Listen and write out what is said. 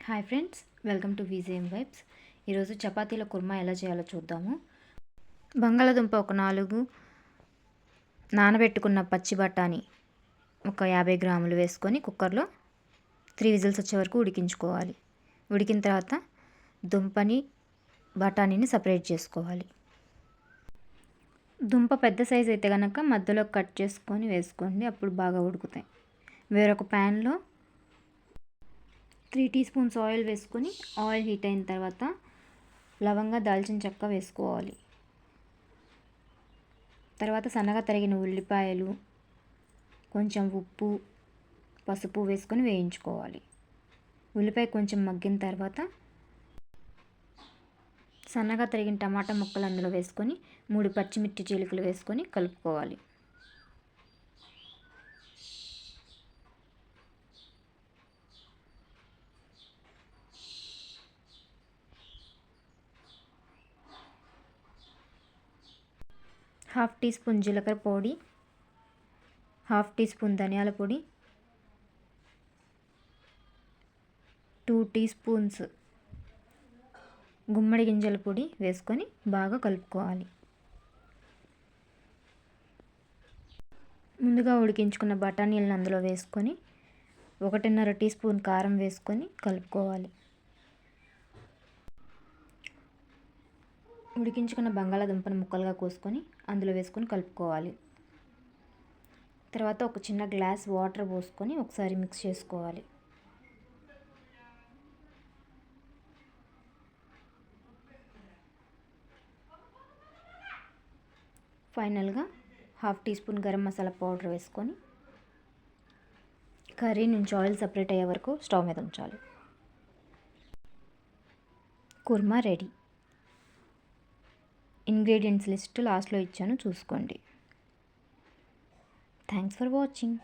Hi friends, welcome to VJM vibes. ఈరోజు చపాతీల కుర్మా ఎలా చేయాలో చూద్దాము. బంగాళాదుంప ఒక 4 నానబెట్టుకున్న పచ్చి బఠానీ ఒక 50 గ్రాములు వేసుకొని కుక్కర్లో 3 విజిల్స్ వచ్చే వరకు ఉడికించుకోవాలి. ఉడికిన తర్వాత దుంపని బఠానీని సపరేట్ చేసుకోవాలి. దుంప పెద్ద సైజ్ అయితే కనుక మధ్యలో కట్ చేసుకొని వేసుకోండి, అప్పుడు బాగా ఉడుకుతాయి. వేరొక ప్యాన్లో 3 టీ స్పూన్స్ ఆయిల్ వేసుకొని ఆయిల్ హీట్ అయిన తర్వాత లవంగా దాల్చిన చెక్క వేసుకోవాలి. తర్వాత సన్నగా తరిగిన ఉల్లిపాయలు, కొంచెం ఉప్పు, పసుపు వేసుకొని వేయించుకోవాలి. ఉల్లిపాయ కొంచెం మగ్గిన తర్వాత సన్నగా తరిగిన టమాటా ముక్కలు అందులో వేసుకొని 3 పచ్చిమిర్చి చీలికలు వేసుకొని కలుపుకోవాలి. హాఫ్ టీ స్పూన్ జీలకర్ర పొడి, హాఫ్ టీ స్పూన్ ధనియాల పొడి, 2 టీ స్పూన్స్ గుమ్మడి గింజల పొడి వేసుకొని బాగా కలుపుకోవాలి. ముందుగా ఉడికించుకున్న బఠానీలను అందులో వేసుకొని 1.5 టీ స్పూన్ కారం వేసుకొని కలుపుకోవాలి. ఉడికించుకున్న బంగాళాదుంపను ముక్కలుగా కోసుకొని అందులో వేసుకొని కలుపుకోవాలి. తర్వాత ఒక చిన్న గ్లాస్ వాటర్ పోసుకొని ఒకసారి మిక్స్ చేసుకోవాలి. ఫైనల్గా half teaspoon garam masala powder వేసుకొని కర్రీ నుంచి ఆయిల్ సపరేట్ అయ్యే వరకు స్టవ్ మీద ఉంచాలి. కుర్మా రెడీ. ఇంగ్రీడియంట్స్ లిస్ట్ లాస్ట్లో ఇచ్చాను, చూసుకోండి. Thanks for watching.